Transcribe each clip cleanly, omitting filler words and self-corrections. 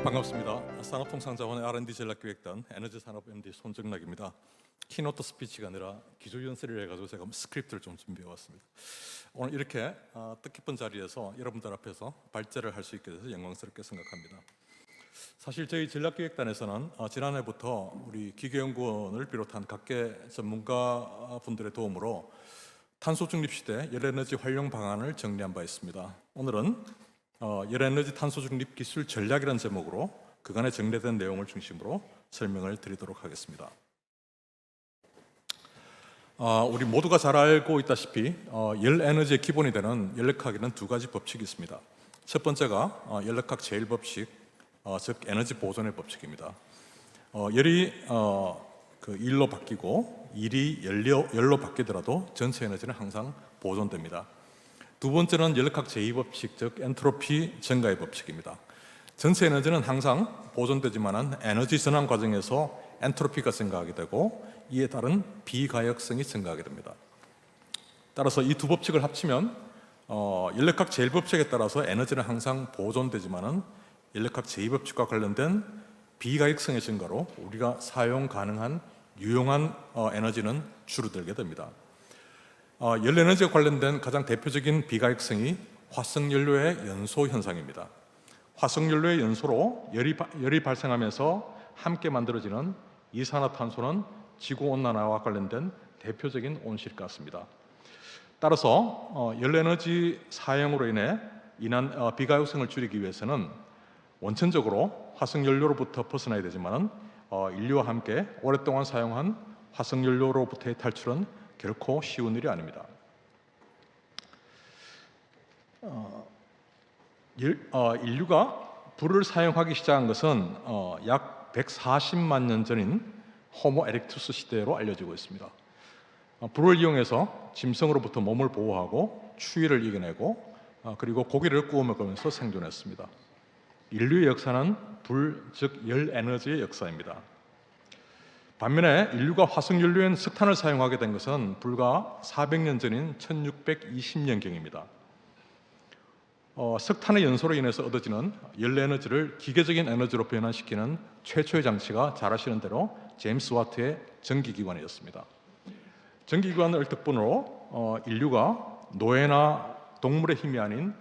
반갑습니다. 산업통상자원의 R&D 전략기획단 에너지산업 MD 손정락입니다. 키노트 스피치가 아니라 기조연설을 해가지고 제가 스크립트를 좀 준비해 왔습니다. 오늘 이렇게 뜻깊은 자리에서 여러분들 앞에서 발제를 할 수 있게 돼서 영광스럽게 생각합니다. 사실 저희 전략기획단에서는 지난해부터 우리 기계연구원을 비롯한 각계 전문가분들의 도움으로 탄소 중립 시대 열에너지 활용 방안을 정리한 바 있습니다. 오늘은 열에너지 탄소 중립 기술 전략이라는 제목으로 그간에 정리된 내용을 중심으로 설명을 드리도록 하겠습니다. 우리 모두가 잘 알고 있다시피 열에너지의 기본이 되는 열역학에는 두 가지 법칙이 있습니다. 첫 번째가 열역학 제1법칙, 즉 에너지 보존의 법칙입니다. 열이 일로 바뀌고 일이 열로 바뀌더라도 전체 에너지는 항상 보존됩니다. 두 번째는 열역학 제2법칙, 즉 엔트로피 증가의 법칙입니다. 전체 에너지는 항상 보존되지만 에너지 전환 과정에서 엔트로피가 증가하게 되고 이에 따른 비가역성이 증가하게 됩니다. 따라서 이 두 법칙을 합치면 열역학 제1법칙에 따라서 에너지는 항상 보존되지만 열역학 제2법칙과 관련된 비가역성의 증가로 우리가 사용 가능한 유용한 에너지는 줄어들게 됩니다. 열에너지에 관련된 가장 대표적인 비가역성이 화석연료의 연소 현상입니다. 화석연료의 연소로 열이 발생하면서 함께 만들어지는 이산화탄소는 지구온난화와 관련된 대표적인 온실가스입니다. 따라서 열에너지 사용으로 인한 비가역성을 줄이기 위해서는 원천적으로 화석연료로부터 벗어나야 되지만 인류와 함께 오랫동안 사용한 화석연료로부터의 탈출은 결코 쉬운 일이 아닙니다. 인류가 불을 사용하기 시작한 것은 약 140만 년 전인 호모 에렉투스 시대로 알려지고 있습니다. 불을 이용해서 짐승으로부터 몸을 보호하고 추위를 이겨내고 그리고 고기를 구워 먹으면서 생존했습니다. 인류의 역사는 불, 즉 열에너지의 역사입니다. 반면에 인류가 화석연료인 석탄을 사용하게 된 것은 불과 400년 전인 1620년경입니다. 석탄의 연소로 인해서 얻어지는 열에너지를 기계적인 에너지로 변환시키는 최초의 장치가 잘 아시는 대로 제임스 와트의 전기기관이었습니다. 전기기관을 얼떡분으로 인류가 노예나 동물의 힘이 아닌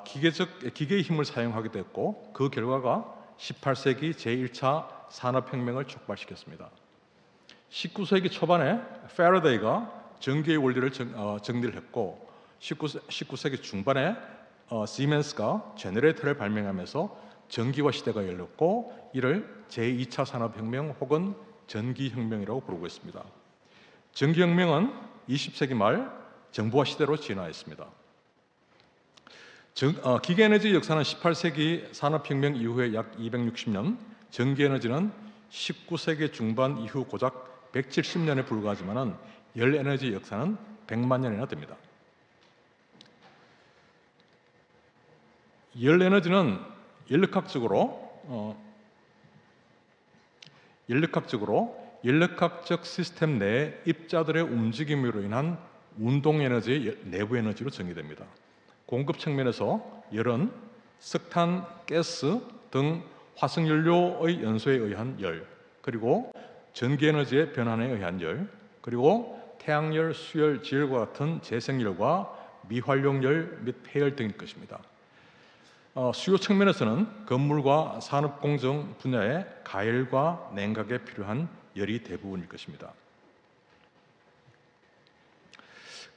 기계의 힘을 사용하게 됐고 그 결과가 18세기 제1차 산업혁명을 촉발시켰습니다. 19세기 초반에 패러데이가 전기의 원리를 정리를 했고 19세기 중반에 시멘스가 제너레이터를 발명하면서 전기화 시대가 열렸고 이를 제2차 산업혁명 혹은 전기혁명이라고 부르고 있습니다. 전기혁명은 20세기 말 정보화 시대로 진화했습니다. 기계에너지 역사는 18세기 산업혁명 이후에 약 260년, 전기에너지는 19세기 중반 이후 고작 170년에 불과하지만 열에너지 역사는 100만 년이나 됩니다. 열에너지는 열역학적 시스템 내 입자들의 움직임으로 인한 운동에너지의 내부 에너지로 정의됩니다. 공급 측면에서 열은 석탄, 가스 등 화석연료의 연소에 의한 열, 그리고 전기에너지의 변환에 의한 열, 그리고 태양열, 수열, 지열과 같은 재생열과 미활용열 및 폐열 등일 것입니다. 수요 측면에서는 건물과 산업공정 분야의 가열과 냉각에 필요한 열이 대부분일 것입니다.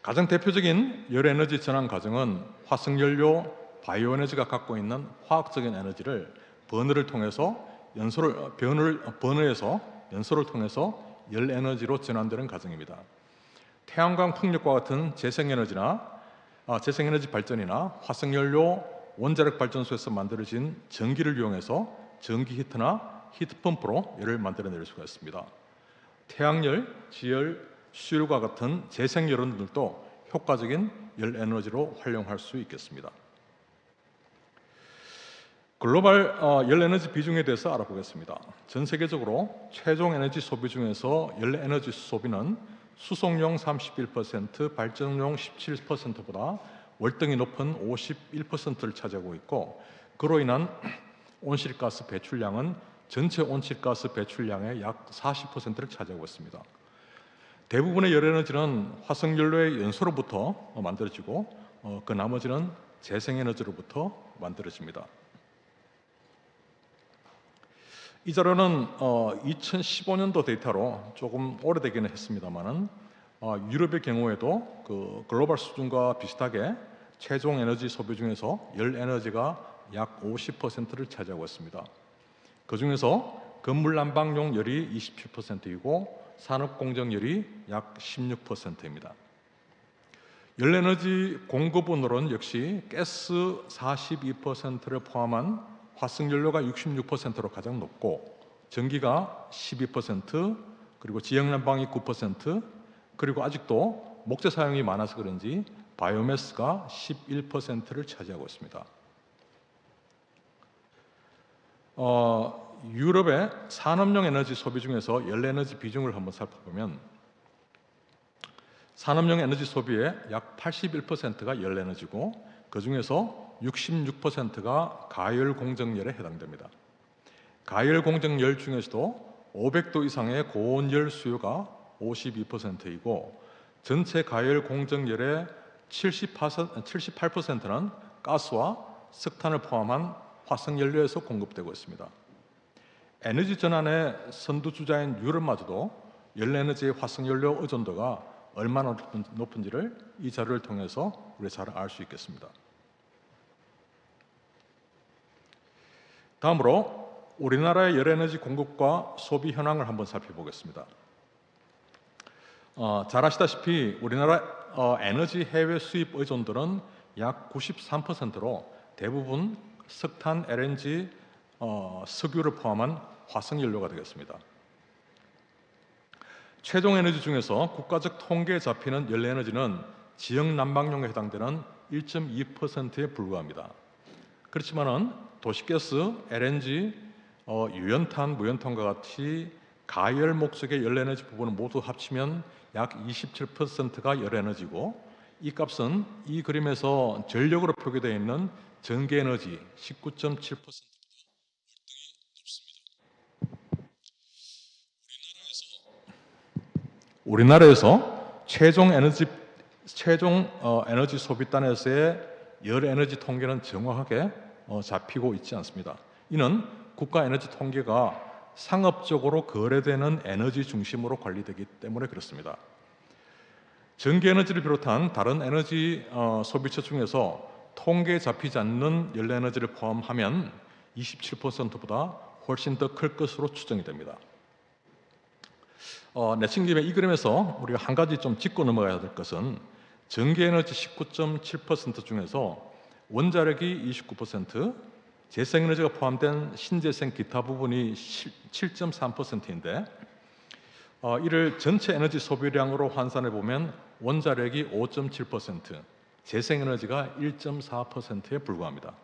가장 대표적인 열에너지 전환 과정은 화석연료, 바이오에너지가 갖고 있는 화학적인 에너지를 버너에서 연소를 통해서 열에너지로 전환되는 과정입니다. 태양광 풍력과 같은 재생에너지 발전이나 화석연료 원자력 발전소에서 만들어진 전기를 이용해서 전기 히터나 히트펌프로 열을 만들어낼 수가 있습니다. 태양열, 지열, 수열과 같은 재생열원들도 효과적인 열에너지로 활용할 수 있겠습니다. 글로벌 열에너지 비중에 대해서 알아보겠습니다. 전 세계적으로 최종 에너지 소비 중에서 열에너지 소비는 수송용 31%, 발전용 17%보다 월등히 높은 51%를 차지하고 있고 그로 인한 온실가스 배출량은 전체 온실가스 배출량의 약 40%를 차지하고 있습니다. 대부분의 열에너지는 화석연료의 연소로부터 만들어지고 그 나머지는 재생에너지로부터 만들어집니다. 이 자료는 2015년도 데이터로 조금 오래되기는 했습니다만은 유럽의 경우에도 그 글로벌 수준과 비슷하게 최종 에너지 소비 중에서 열 에너지가 약 50%를 차지하고 있습니다. 그 중에서 건물 난방용 열이 27%이고 산업공정열이 약 16%입니다. 열에너지 공급원으로는 역시 가스 42%를 포함한 화석연료가 66%로 가장 높고 전기가 12%, 그리고 지역난방이 9%, 그리고 아직도 목재 사용이 많아서 그런지 바이오매스가 11%를 차지하고 있습니다. 유럽의 산업용 에너지 소비 중에서 열에너지 비중을 한번 살펴보면 산업용 에너지 소비의 약 81%가 열에너지고 그 중에서 66%가 가열 공정열에 해당됩니다. 가열 공정열 중에서도 500도 이상의 고온열 수요가 52%이고 전체 가열 공정열의 78%는 가스와 석탄을 포함한 화석연료에서 공급되고 있습니다. 에너지 전환의 선두주자인 유럽마저도 열에너지의 화석연료 의존도가 얼마나 높은지를 이 자료를 통해서 우리 잘 알 수 있겠습니다. 다음으로 우리나라의 열에너지 공급과 소비 현황을 한번 살펴보겠습니다. 잘 아시다시피 우리나라 에너지 해외 수입 의존도는 약 93%로 대부분 석탄, LNG, 석유를 포함한 화석연료가 되겠습니다. 최종 에너지 중에서 국가적 통계에 잡히는 열에너지는 지역 난방용에 해당되는 1.2%에 불과합니다. 그렇지만은 도시가스, LNG, 유연탄, 무연탄과 같이 가열 목적의 열에너지 부분을 모두 합치면 약 27%가 열에너지고 이 값은 이 그림에서 전력으로 표기되어 있는 전기에너지 19.7%보다 우리나라에서 최종 에너지 소비단에서의 열 에너지 통계는 정확하게 잡히고 있지 않습니다. 이는 국가 에너지 통계가 상업적으로 거래되는 에너지 중심으로 관리되기 때문에 그렇습니다. 전기 에너지를 비롯한 다른 에너지 소비처 중에서 통계에 잡히지 않는 열 에너지를 포함하면 27%보다 훨씬 더 클 것으로 추정이 됩니다. 내친 김에 이 그림에서 우리가 한 가지 좀 짚고 넘어가야 될 것은 전기에너지 19.7% 중에서 원자력이 29%, 재생에너지가 포함된 신재생 기타 부분이 7.3%인데 이를 전체 에너지 소비량으로 환산해 보면 원자력이 5.7%, 재생에너지가 1.4%에 불과합니다.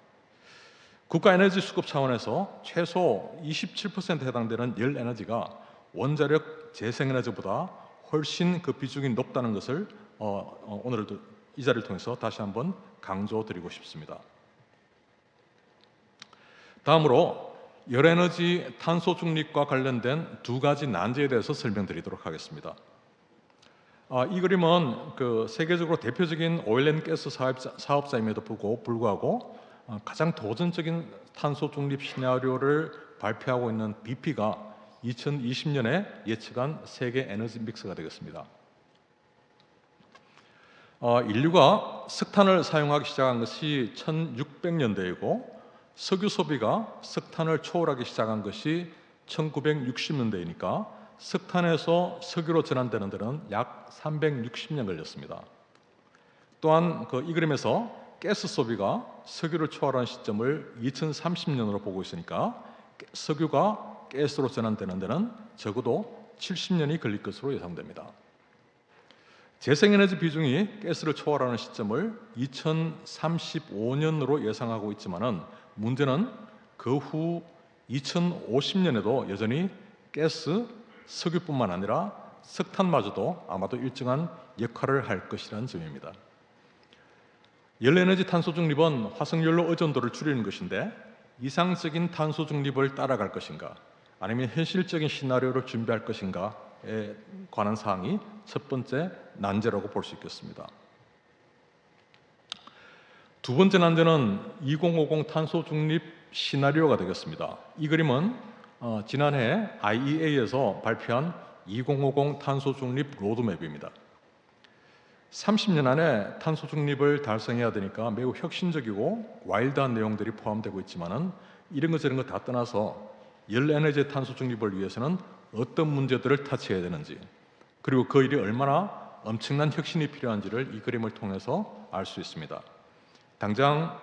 국가에너지 수급 차원에서 최소 27%에 해당되는 열에너지가 원자력, 재생에너지보다 훨씬 그 비중이 높다는 것을 오늘도 이 자리를 통해서 다시 한번 강조드리고 싶습니다. 다음으로 열에너지 탄소 중립과 관련된 두 가지 난제에 대해서 설명드리도록 하겠습니다. 이 그림은 그 세계적으로 대표적인 오일앤가스 사업자임에도 불구하고 가장 도전적인 탄소 중립 시나리오를 발표하고 있는 BP가 2020년에 예측한 세계 에너지 믹스가 되겠습니다. 인류가 석탄을 사용하기 시작한 것이 1600년대이고 석유 소비가 석탄을 초월하기 시작한 것이 1960년대이니까 석탄에서 석유로 전환되는 데는 약 360년 걸렸습니다. 또한 이 그림에서 가스 소비가 석유를 초월하는 시점을 2030년으로 보고 있으니까 석유가 가스로 전환되는 데는 적어도 70년이 걸릴 것으로 예상됩니다. 재생에너지 비중이 가스를 초월하는 시점을 2035년으로 예상하고 있지만은 문제는 그 후 2050년에도 여전히 가스, 석유뿐만 아니라 석탄마저도 아마도 일정한 역할을 할 것이라는 점입니다. 열에너지 탄소 중립은 화석연료 의존도를 줄이는 것인데 이상적인 탄소 중립을 따라갈 것인가, 아니면 현실적인 시나리오를 준비할 것인가에 관한 사항이 첫 번째 난제라고 볼 수 있겠습니다. 두 번째 난제는 2050 탄소 중립 시나리오가 되겠습니다. 이 그림은 지난해 IEA에서 발표한 2050 탄소 중립 로드맵입니다. 30년 안에 탄소 중립을 달성해야 되니까 매우 혁신적이고 와일드한 내용들이 포함되고 있지만은 이런 것 저런 거 다 떠나서 열에너지 탄소 중립을 위해서는 어떤 문제들을 타치해야 되는지, 그리고 그 일이 얼마나 엄청난 혁신이 필요한지를 이 그림을 통해서 알 수 있습니다. 당장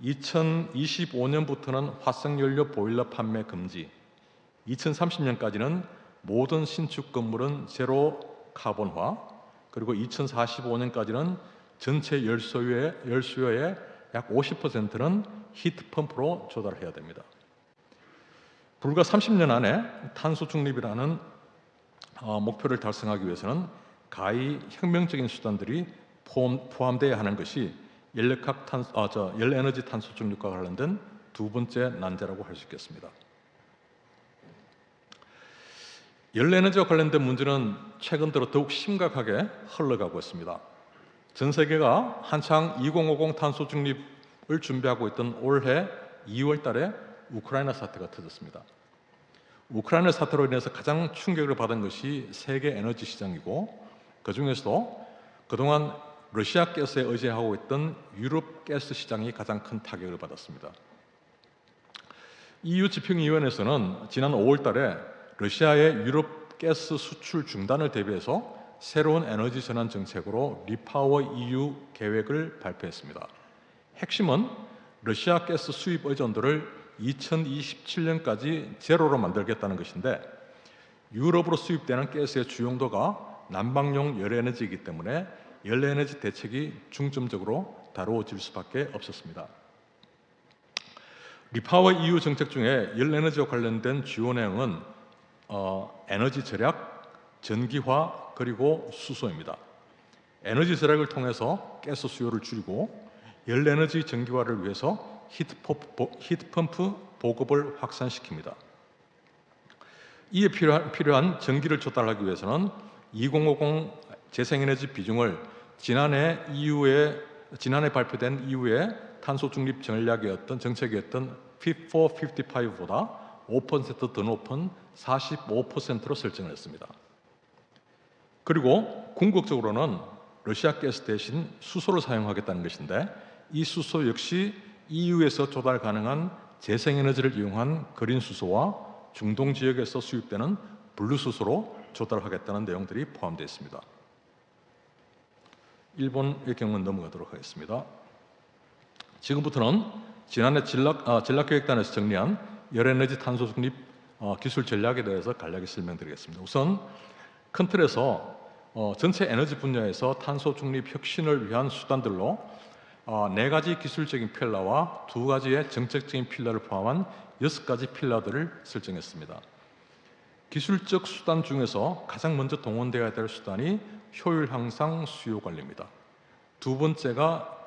2025년부터는 화석연료 보일러 판매 금지, 2030년까지는 모든 신축 건물은 제로 카본화, 그리고 2045년까지는 전체 열수요의 약 50%는 히트펌프로 조달해야 됩니다. 불과 30년 안에 탄소 중립이라는 목표를 달성하기 위해서는 가히 혁명적인 수단들이 포함되어야 하는 것이 열에너지 탄소 중립과 관련된 두 번째 난제라고 할 수 있겠습니다. 열에너지와 관련된 문제는 최근 들어 더욱 심각하게 흘러가고 있습니다. 전 세계가 한창 2050 탄소 중립을 준비하고 있던 올해 2월 달에 우크라이나 사태가 터졌습니다. 우크라이나 사태로 인해서 가장 충격을 받은 것이 세계 에너지 시장이고, 그 중에서도 그동안 러시아 가스에 의지하고 있던 유럽 가스 시장이 가장 큰 타격을 받았습니다. EU 집행위원회에서는 지난 5월 달에 러시아의 유럽 가스 수출 중단을 대비해서 새로운 에너지 전환 정책으로 리파워 EU 계획을 발표했습니다. 핵심은 러시아 가스 수입 의존도를 2027년까지 제로로 만들겠다는 것인데, 유럽으로 수입되는 가스의 주용도가 난방용 열에너지이기 때문에 열에너지 대책이 중점적으로 다루어질 수밖에 없었습니다. 리파워 EU 정책 중에 열에너지와 관련된 주요 내용은 에너지 절약, 전기화, 그리고 수소입니다. 에너지 절약을 통해서 가스 수요를 줄이고, 열에너지 전기화를 위해서 히트펌프 보급을 확산시킵니다. 이에 필요한 전기를 조달하기 위해서는 2050 재생에너지 비중을 지난해 발표된 EU의 탄소 중립 정책이었던 Fit for 55보다 5% 더 높은 45%로 설정을 했습니다. 그리고 궁극적으로는 러시아 가스 대신 수소를 사용하겠다는 것인데, 이 수소 역시 EU에서 조달 가능한 재생에너지를 이용한 그린 수소와 중동 지역에서 수입되는 블루 수소로 조달하겠다는 내용들이 포함되어 있습니다. 일본의 경우는 넘어가도록 하겠습니다. 지금부터는 지난해 전략기획단에서 정리한 열에너지 탄소 중립 기술 전략에 대해서 간략히 설명드리겠습니다. 우선 큰 틀에서 전체 에너지 분야에서 탄소 중립 혁신을 위한 수단들로 4가지 기술적인 필러와 2가지의 정책적인 필러를 포함한 6가지 필러들을 설정했습니다. 기술적 수단 중에서 가장 먼저 동원되어야 될 수단이 효율 향상 수요 관리입니다. 두 번째가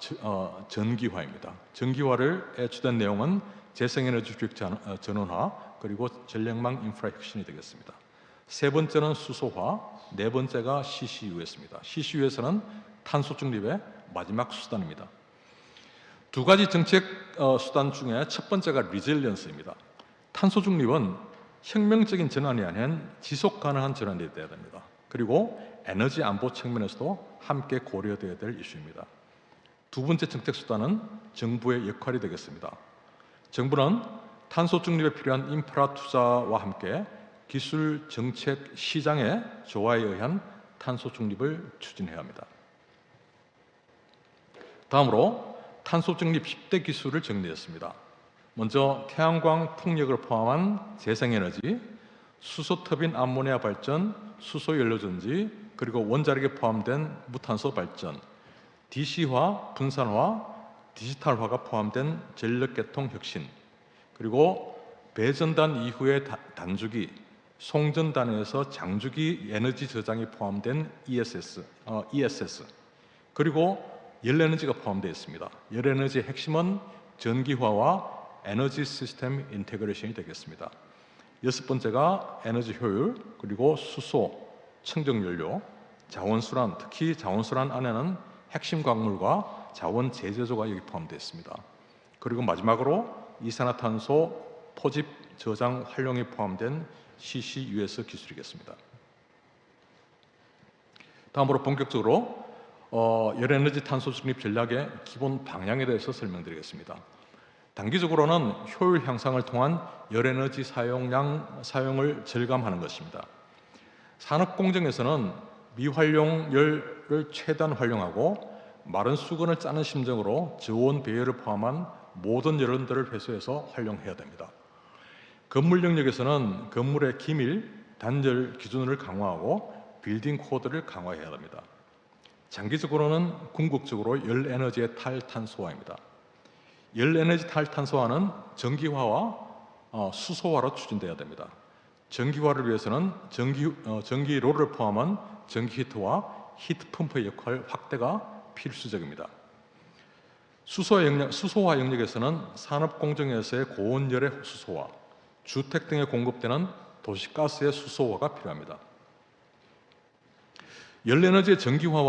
전기화입니다. 전기화를 주된 내용은 재생에너지 주력 전원화, 그리고 전력망 인프라 혁신이 되겠습니다. 세 번째는 수소화, 네 번째가 CCU였습니다. CCU에서는 탄소 중립의 마지막 수단입니다. 2가지 정책 수단 중에 첫 번째가 리질리언스입니다. 탄소 중립은 혁명적인 전환이 아닌 지속 가능한 전환이 되어야 됩니다. 그리고 에너지 안보 측면에서도 함께 고려되어야 될 이슈입니다. 두 번째 정책 수단은 정부의 역할이 되겠습니다. 정부는 탄소 중립에 필요한 인프라 투자와 함께 기술, 정책, 시장의 조화에 의한 탄소 중립을 추진해야 합니다. 다음으로 탄소 중립 10대 기술을 정리했습니다. 먼저 태양광 풍력을 포함한 재생에너지, 수소터빈 암모니아 발전, 수소연료전지, 그리고 원자력에 포함된 무탄소 발전, DC화, 분산화, 디지털화가 포함된 전력계통 혁신, 그리고 배전단 이후의 단주기, 송전단에서 장주기 에너지 저장이 포함된 ESS, 그리고 열에너지가 포함되어 있습니다. 열에너지의 핵심은 전기화와 에너지 시스템 인테그레이션이 되겠습니다. 여섯 번째가 에너지 효율, 그리고 수소, 청정연료, 자원순환, 특히 자원순환 안에는 핵심 광물과 자원 제조가 여기 포함되어 있습니다. 그리고 마지막으로 이산화탄소 포집 저장 활용이 포함된 CCUS 기술이겠습니다. 다음으로 본격적으로 열에너지 탄소 중립 전략의 기본 방향에 대해서 설명드리겠습니다. 단기적으로는 효율 향상을 통한 열에너지 사용을 절감하는 것입니다. 산업 공정에서는 미활용 열을 최대한 활용하고 마른 수건을 짜는 심정으로 저온 배열을 포함한 모든 열원들을 회수해서 활용해야 됩니다. 건물 영역에서는 건물의 기밀, 단열 기준을 강화하고 빌딩 코드를 강화해야 합니다. 장기적으로는 궁극적으로 열에너지의 탈탄소화입니다. 열에너지 탈탄소화는 전기화와 수소화로 추진돼야 됩니다. 전기화를 위해서는 전기로를 포함한 전기 히터와 히트펌프의 역할 확대가 필수적입니다. 수소화 영역에서는 산업공정에서의 고온열의 수소화, 주택 등에 공급되는 도시가스의 수소화가 필요합니다. 열에너지의 전기화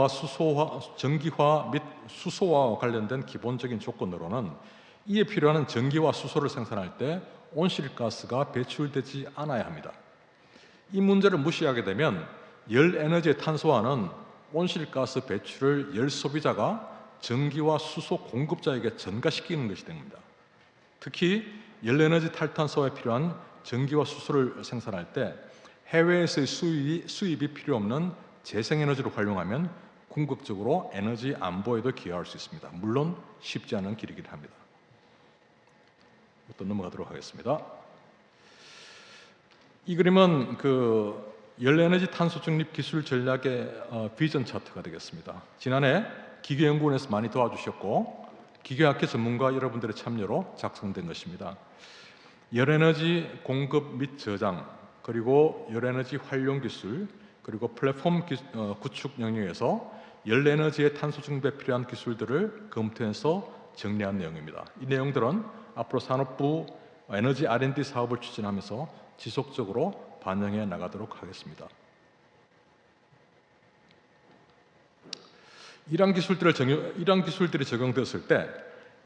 및 수소화와 관련된 기본적인 조건으로는 이에 필요한 전기와 수소를 생산할 때 온실가스가 배출되지 않아야 합니다. 이 문제를 무시하게 되면 열에너지의 탄소화는 온실가스 배출을 열 소비자가 전기와 수소 공급자에게 전가시키는 것이 됩니다. 특히 열에너지 탈탄소화에 필요한 전기와 수소를 생산할 때 해외에서의 수입이 필요 없는 재생에너지를 활용하면 궁극적으로 에너지 안보에도 기여할 수 있습니다. 물론 쉽지 않은 길이긴 합니다. 또 넘어가도록 하겠습니다. 이 그림은 열에너지 탄소 중립 기술 전략의 비전 차트가 되겠습니다. 지난해 기계연구원에서 많이 도와주셨고 기계학회 전문가 여러분들의 참여로 작성된 것입니다. 열에너지 공급 및 저장, 그리고 열에너지 활용 기술, 그리고 플랫폼 구축 영역에서 열에너지의 탄소 중립에 필요한 기술들을 검토해서 정리한 내용입니다. 이 내용들은 앞으로 산업부 에너지 R&D 사업을 추진하면서 지속적으로 반영해 나가도록 하겠습니다. 이러한 기술들이 적용되었을 때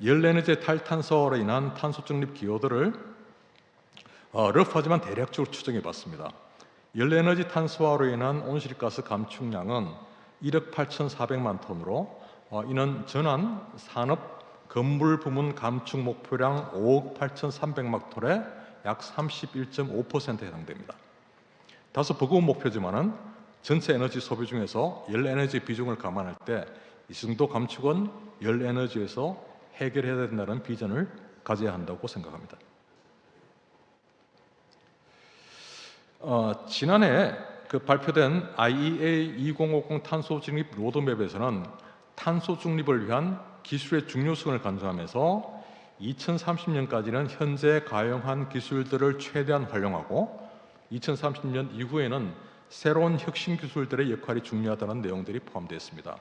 열에너지의 탈탄소로 인한 탄소 중립 기여도를 러프하지만 대략적으로 추정해 봤습니다. 열에너지 탄소화로 인한 온실가스 감축량은 1억 8,400만 톤으로 이는 전환 산업 건물 부문 감축 목표량 5억 8,300만 톤의 약 31.5%에 해당됩니다. 다소 버거운 목표지만은 전체 에너지 소비 중에서 열에너지 비중을 감안할 때 이 정도 감축은 열에너지에서 해결해야 된다는 비전을 가져야 한다고 생각합니다. 지난해 발표된 IEA 2050 탄소 중립 로드맵에서는 탄소 중립을 위한 기술의 중요성을 간주하면서 2030년까지는 현재 가용한 기술들을 최대한 활용하고 2030년 이후에는 새로운 혁신 기술들의 역할이 중요하다는 내용들이 포함되어 있습니다.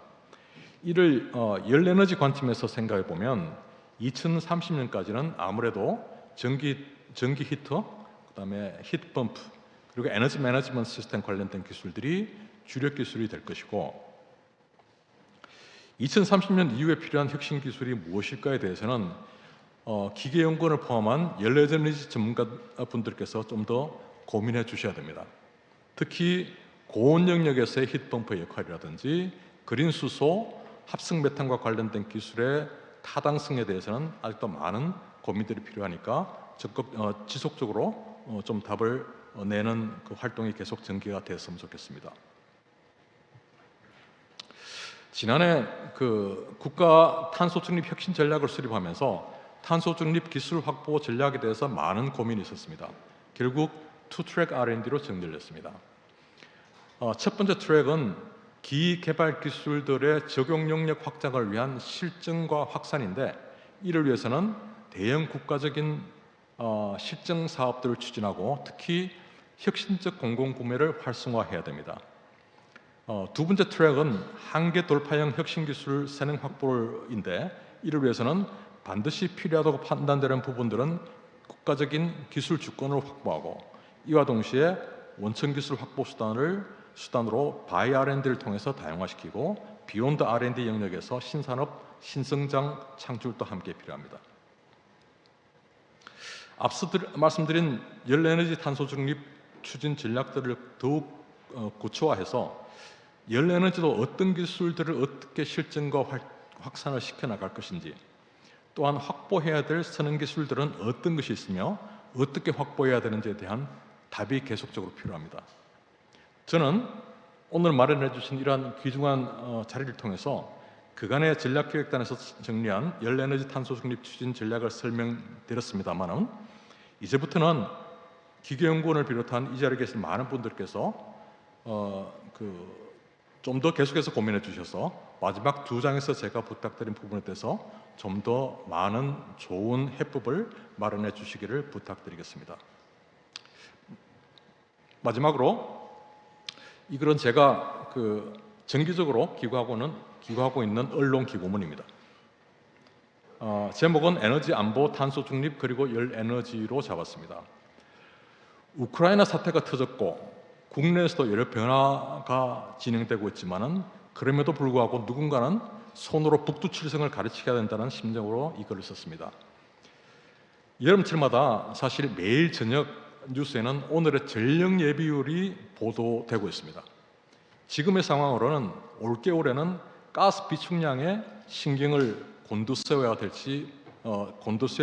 이를 열에너지 관점에서 생각해 보면 2030년까지는 아무래도 전기 히터, 그다음에 히트펌프, 그리고 에너지 매니지먼트 시스템 관련된 기술들이 주력 기술이 될 것이고 2030년 이후에 필요한 혁신 기술이 무엇일까에 대해서는 기계연구원을 포함한 열에너지 전문가분들께서 좀 더 고민해 주셔야 됩니다. 특히 고온 영역에서의 히트펌프의 역할이라든지 그린 수소, 합성 메탄과 관련된 기술의 타당성에 대해서는 아직도 많은 고민들이 필요하니까 지속적으로 좀 답을 내는 활동이 계속 전개가 됐으면 좋겠습니다. 지난해 국가 탄소 중립 혁신 전략을 수립하면서 탄소 중립 기술 확보 전략에 대해서 많은 고민이 있었습니다. 결국 투트랙 R&D로 정렬됐습니다. 첫 번째 트랙은 기개발 기술들의 적용 영역 확장을 위한 실증과 확산인데 이를 위해서는 대형 국가적인 실증 사업들을 추진하고 특히 혁신적 공공구매를 활성화해야 됩니다. 두 번째 트랙은 한계 돌파형 혁신 기술 선행 확보인데 이를 위해서는 반드시 필요하다고 판단되는 부분들은 국가적인 기술 주권을 확보하고, 이와 동시에 원천 기술 확보 수단으로 바이 R&D를 통해서 다양화시키고, 비욘드 R&D 영역에서 신산업, 신성장 창출도 함께 필요합니다. 앞서 말씀드린 열에너지 탄소 중립 추진 전략들을 더욱 구체화해서 열에너지도 어떤 기술들을 어떻게 실증과 확산을 시켜나갈 것인지, 또한 확보해야 될 선행 기술들은 어떤 것이 있으며 어떻게 확보해야 되는지에 대한 답이 계속적으로 필요합니다. 저는 오늘 마련해 주신 이러한 귀중한 자리를 통해서 그간의 전략기획단에서 정리한 열에너지 탄소 중립 추진 전략을 설명드렸습니다만은, 이제부터는 기계연구원을 비롯한 이 자리에 계신 많은 분들께서 좀 더 계속해서 고민해 주셔서 마지막 2장에서 제가 부탁드린 부분에 대해서 좀 더 많은 좋은 해법을 마련해 주시기를 부탁드리겠습니다. 마지막으로 이 글은 제가 정기적으로 기고하고 있는 언론 기고문입니다. 제목은 에너지 안보, 탄소 중립, 그리고 열 에너지로 잡았습니다. 우크라이나 사태가 터졌고 국내에서도 여러 변화가 진행되고 있지만은, 그럼에도 불구하고 누군가는 손으로 북두칠성을 가르치게 된다는 심정으로 이 글을 썼습니다. 여름철마다 사실 매일 저녁 뉴스에는 오늘의 전력 예비율이 보도되고 있습니다. 지금의 상황으로는 올겨울에는 가스 비축량에 신경을 곤두세워야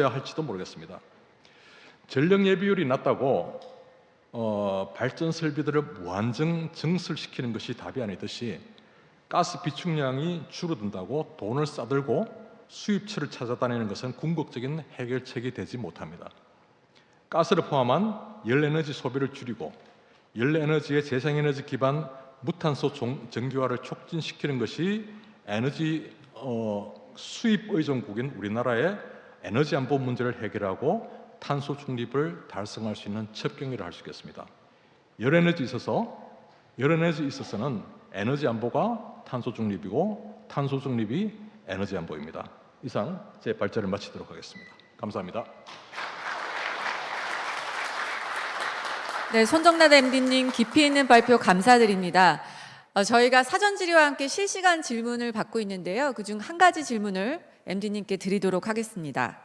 할지도 모르겠습니다. 전력 예비율이 낮다고 발전 설비들을 무한정 증설시키는 것이 답이 아니듯이, 가스 비축량이 줄어든다고 돈을 싸들고 수입처를 찾아다니는 것은 궁극적인 해결책이 되지 못합니다. 가스를 포함한 열에너지 소비를 줄이고 열에너지의 재생에너지 기반 무탄소 전기화를 촉진시키는 것이 에너지 수입 의존국인 우리나라의 에너지 안보 문제를 해결하고 탄소 중립을 달성할 수 있는 첫 경기를 할 수 있겠습니다. 열에너지에 있어서는 에너지 안보가 탄소 중립이고, 탄소 중립이 에너지 안보입니다. 이상 제 발제를 마치도록 하겠습니다. 감사합니다. 네, 손정란 MD님 깊이 있는 발표 감사드립니다. 저희가 사전 질의와 함께 실시간 질문을 받고 있는데요. 그중 한 가지 질문을 MD님께 드리도록 하겠습니다.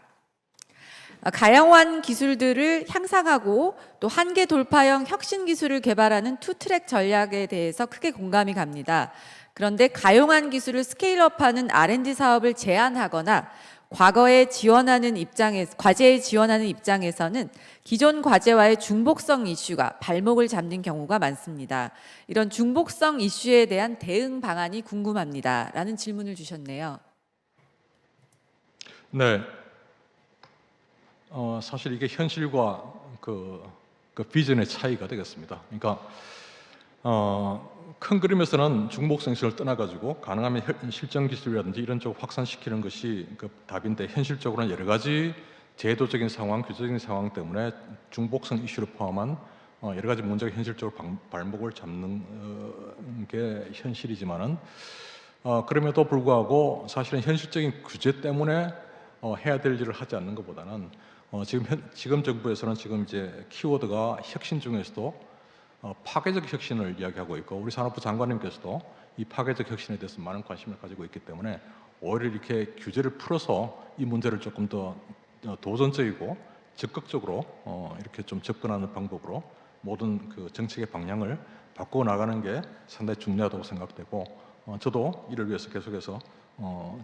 가용한 기술들을 향상하고 또 한계 돌파형 혁신 기술을 개발하는 투트랙 전략에 대해서 크게 공감이 갑니다. 그런데 가용한 기술을 스케일업하는 R&D 사업을 제한하거나 과제에 지원하는 입장에서는 기존 과제와의 중복성 이슈가 발목을 잡는 경우가 많습니다. 이런 중복성 이슈에 대한 대응 방안이 궁금합니다. 라는 질문을 주셨네요. 네. 사실 이게 현실과 그 비전의 차이가 되겠습니다. 그러니까 큰 그림에서는 중복성 이슈를 떠나가지고 가능하면 실전 기술이라든지 이런 쪽을 확산시키는 것이 답인데, 현실적으로는 여러 가지 제도적인 상황, 규제적인 상황 때문에 중복성 이슈를 포함한 여러 가지 문제가 현실적으로 발목을 잡는 게 현실이지만은, 그럼에도 불구하고 사실은 현실적인 규제 때문에 해야 될 일을 하지 않는 것보다는, 지금 정부에서는 지금 이제 키워드가 혁신 중에서도 파괴적 혁신을 이야기하고 있고, 우리 산업부 장관님께서도 이 파괴적 혁신에 대해서 많은 관심을 가지고 있기 때문에 오히려 이렇게 규제를 풀어서 이 문제를 조금 더 도전적이고 적극적으로 이렇게 좀 접근하는 방법으로 모든 그 정책의 방향을 바꾸어 나가는 게 상당히 중요하다고 생각되고, 저도 이를 위해서 계속해서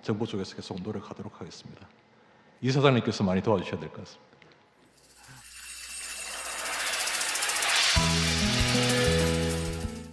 정부 쪽에서 계속 노력하도록 하겠습니다. 이 사장님께서 많이 도와주셔야 될 것 같습니다.